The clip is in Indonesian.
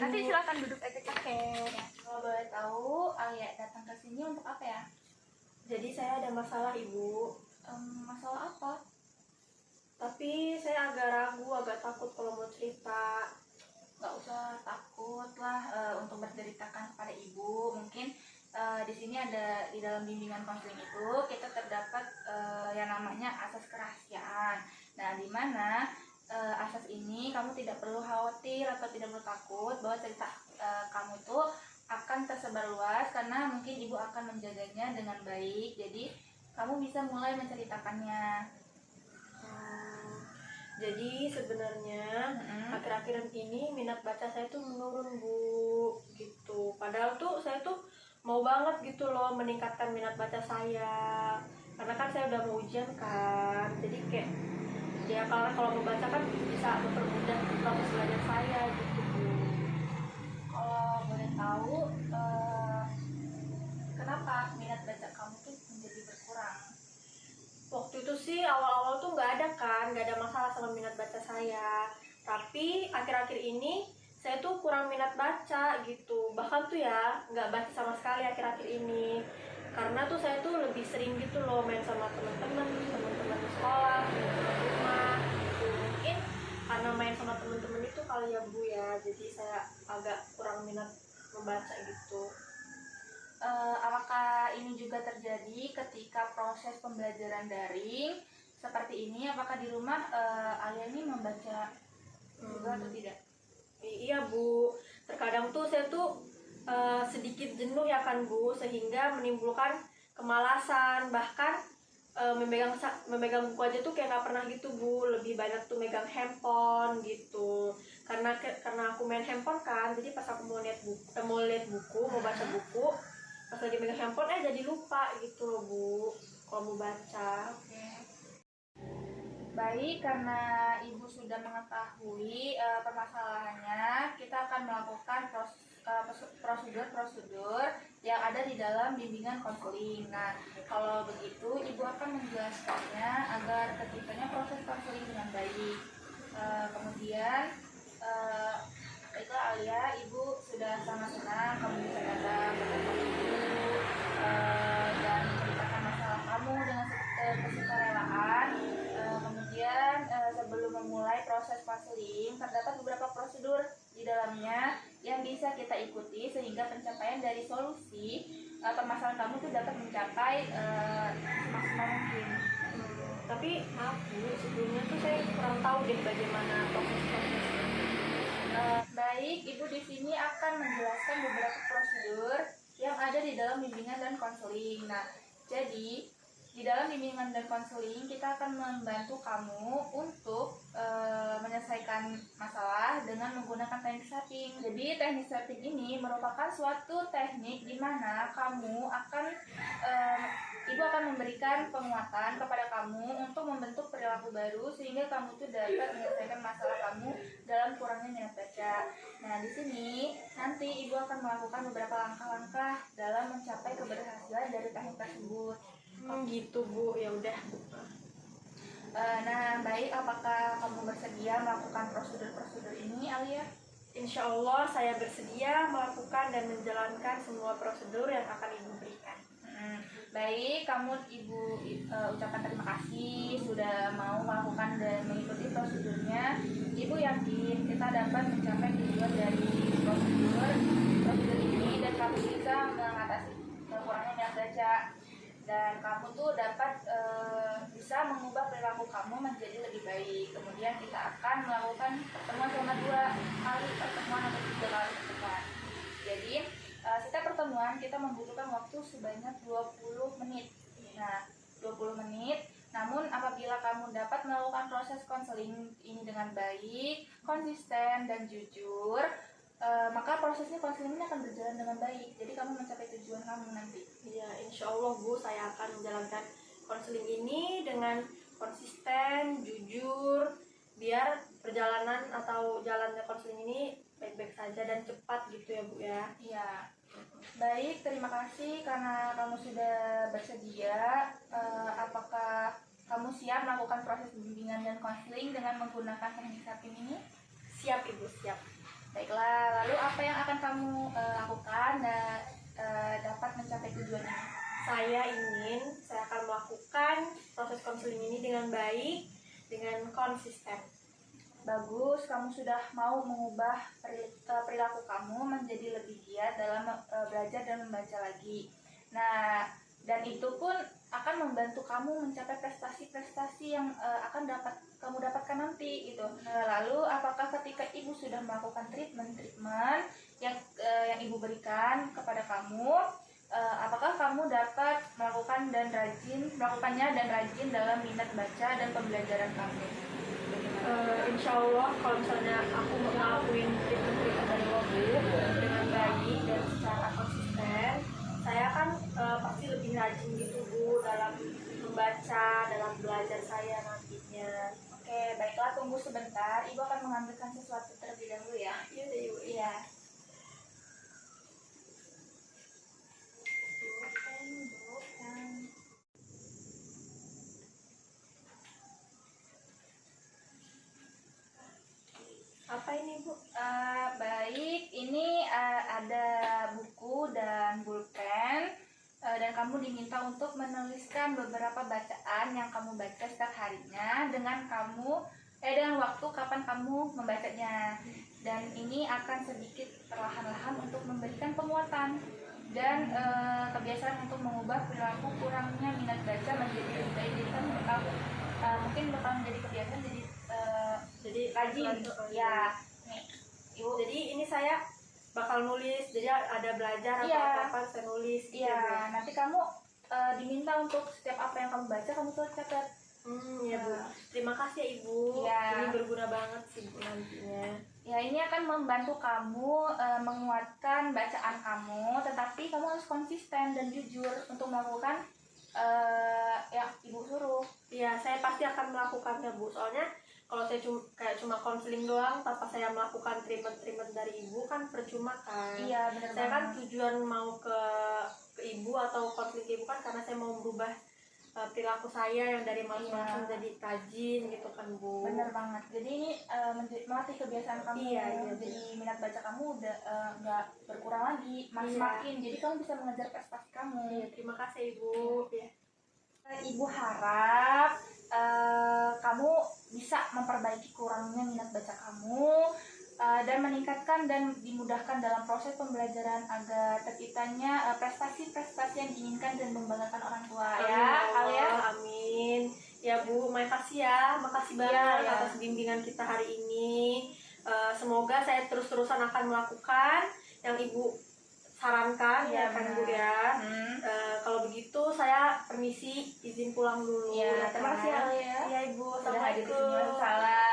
Nanti silakan duduk aja. Oke. Kalau boleh tahu, Alia datang ke sini untuk apa ya? Jadi saya ada masalah Ibu. Masalah apa? Tapi saya agak ragu, agak takut kalau mau cerita. Nggak usah takut lah untuk berceritakan kepada ibu. Mungkin di sini ada di dalam bimbingan konseling itu kita terdapat yang namanya asas kerahasiaan. Nah, di mana asas ini kamu tidak perlu khawatir atau tidak perlu takut bahwa cerita kamu itu akan tersebar luas karena mungkin ibu akan menjaganya dengan baik. Jadi kamu bisa mulai menceritakannya. Jadi sebenarnya akhir-akhir ini minat baca saya tuh menurun Bu, gitu. Padahal tuh saya tuh mau banget gitu loh meningkatkan minat baca saya. Karena kan saya udah mau ujian kan, jadi kayak ya kalau membaca kan bisa mempermudah proses belajar saya gitu Bu. Kalau boleh tahu, kenapa minat baca kamu tuh menjadi berkurang? Waktu itu sih awal-awal tuh nggak ada masalah sama minat baca saya. Tapi akhir-akhir ini saya tuh kurang minat baca gitu. Bahkan tuh ya nggak baca sama sekali akhir-akhir ini. Karena tuh saya tuh lebih sering gitu loh main sama teman-teman di sekolah, teman-teman rumah gitu. Mungkin karena main sama teman-teman itu kali ya Bu ya. Jadi saya agak kurang minat membaca gitu. Apakah ini juga terjadi ketika proses pembelajaran daring seperti ini? Apakah di rumah Alia ini membaca juga atau tidak? Iya Bu, terkadang tuh saya tuh sedikit jenuh ya kan Bu, sehingga menimbulkan kemalasan. Bahkan memegang buku aja tuh kayak nggak pernah gitu Bu, lebih banyak tuh megang handphone gitu. Karena aku main handphone kan, jadi pas aku mau lihat buku, mau baca buku, pas lagi megang handphone jadi lupa gitu loh Bu, kalau mau baca. Baik, karena Ibu sudah mengetahui permasalahannya, kita akan melakukan prosedur-prosedur yang ada di dalam bimbingan konseling. Nah, kalau begitu Ibu akan menjelaskannya agar terciptanya proses konseling dengan baik. Kemudian, baiklah Alia, Ibu sudah sangat senang kamu bisa datang bertemu Ibu dan menceritakan masalah kamu dengan kesukarelaan. Kemudian sebelum memulai proses konseling terdapat beberapa prosedur di dalamnya yang bisa kita ikuti sehingga pencapaian dari solusi permasalahan kamu itu dapat mencapai semaksimal mungkin. Tapi maaf Bu, sebelumnya tuh saya kurang tahu deh bagaimana proses-prosesnya. Baik, Ibu di sini akan menjelaskan beberapa prosedur yang ada di dalam bimbingan dan konseling. Nah, jadi di dalam bimbingan dan konseling kita akan membantu kamu untuk menyelesaikan masalah dengan menggunakan teknik setting. Jadi teknik setting ini merupakan suatu teknik di mana kamu akan Ibu akan memberikan penguatan kepada kamu untuk membentuk perilaku baru sehingga kamu itu dapat menyelesaikan masalah kamu dalam kurangnya minat baca. Nah, di sini nanti Ibu akan melakukan beberapa langkah-langkah dalam mencapai keberhasilan dari teknik tersebut. Gitu Bu, ya udah. Nah, baik, apakah kamu bersedia melakukan prosedur-prosedur ini, Alia? Insya Allah saya bersedia melakukan dan menjalankan semua prosedur yang akan Ibu berikan. Baik, kamu Ibu ucapkan terima kasih sudah mau melakukan dan mengikuti prosedurnya. Ibu yakin kita dapat mencapai tujuan dari prosedur ini dan kamu bisa mengatasi kekurangan minat baca. Dan kamu tuh dapat bisa mengubah perilaku kamu menjadi lebih baik. Kemudian kita akan melakukan pertemuan selama 2 kali pertemuan atau 3 kali pertemuan. Jadi setiap pertemuan kita membutuhkan waktu sebanyak 20 menit. Nah, 20 menit. Namun apabila kamu dapat melakukan proses konseling ini dengan baik, konsisten dan jujur, maka prosesnya konseling ini akan berjalan dengan baik. Jadi kamu mencapai tujuan kamu nanti. Ya, insya Allah Bu, saya akan menjalankan konseling ini dengan konsisten, jujur, biar perjalanan atau jalannya konseling ini baik-baik saja dan cepat gitu ya Bu ya. Iya. Baik, terima kasih karena kamu sudah bersedia. Apakah kamu siap melakukan proses bimbingan dan konseling dengan menggunakan teknik setting ini? Siap Ibu, siap. Baiklah, lalu apa yang akan kamu lakukan dapat mencapai tujuan ini? Saya akan melakukan proses konseling ini dengan baik, dengan konsisten. Bagus, kamu sudah mau mengubah perilaku kamu menjadi lebih giat dalam belajar dan membaca lagi. Nah, dan itu pun akan membantu kamu mencapai prestasi-prestasi yang akan kamu dapatkan nanti gitu. Lalu apakah ketika ibu sudah melakukan treatment yang ibu berikan kepada kamu, apakah kamu dapat melakukannya dan rajin dalam minat baca dan pembelajaran kamu? Insya Allah kalau misalnya aku ngelakuin treatment dari ibu dengan baik dan secara konsisten, saya kan pasti lebih rajin gitu Bu dalam membaca, dalam belajar saya nantinya. Oke, baiklah, tunggu sebentar. Ibu akan mengambilkan sesuatu terlebih dahulu ya. Iya deh Ibu. Iya. Apa ini Bu? Baik, ini ada buku dan pulpen, dan kamu diminta untuk menuliskan beberapa bacaan yang kamu baca setiap harinya dengan waktu kapan kamu membacanya. Dan ini akan sedikit perlahan-lahan untuk memberikan penguatan dan kebiasaan untuk mengubah perilaku kurangnya minat baca menjadi lebih baik. Jadi kan mungkin bakal menjadi kebiasaan jadi rajin ya. Nih, Ibu. Jadi ini saya bakal nulis, jadi ada belajar Iya. apa saya nulis gitu. Iya, nanti kamu diminta untuk setiap apa yang kamu baca kamu tulis catat. Ya Bu. Terima kasih ya Ibu. Iya. Ini berguna banget sih Bu nantinya. Ya, ini akan membantu kamu menguatkan bacaan kamu, tetapi kamu harus konsisten dan jujur untuk melakukan yang Ibu suruh. Iya, saya pasti akan melakukannya Bu. Soalnya kalau saya cuma konseling doang tanpa saya melakukan treatment dari Ibu kan percuma kan. Iya, benar. Saya kan tujuan mau ke Ibu atau konseling ke Ibu kan karena saya mau merubah perilaku saya yang dari malas-malasan jadi rajin gitu kan Bu. Bener banget. Jadi ini melatih kebiasaan kamu. Iya. Jadi minat baca kamu udah nggak berkurang lagi, makin. Jadi kamu bisa mengejar prestasi kamu. Iya, terima kasih Ibu. Ya. Ibu harap kamu bisa memperbaiki kurangnya minat baca kamu dan meningkatkan dan dimudahkan dalam proses pembelajaran agar terciptanya prestasi-prestasi yang diinginkan dan membanggakan orang tua. Ya, kalian. Amin. Ya Bu, makasih ya, makasih banget Ya. atas bimbingan kita hari ini. Semoga saya terus-terusan akan melakukan yang Ibu sarankan ya kan Bu ya. Kalau begitu saya permisi izin pulang dulu. Ya, terima kasih ya. Iya Ibu, Assalamualaikum. Assalamualaikum. Salam.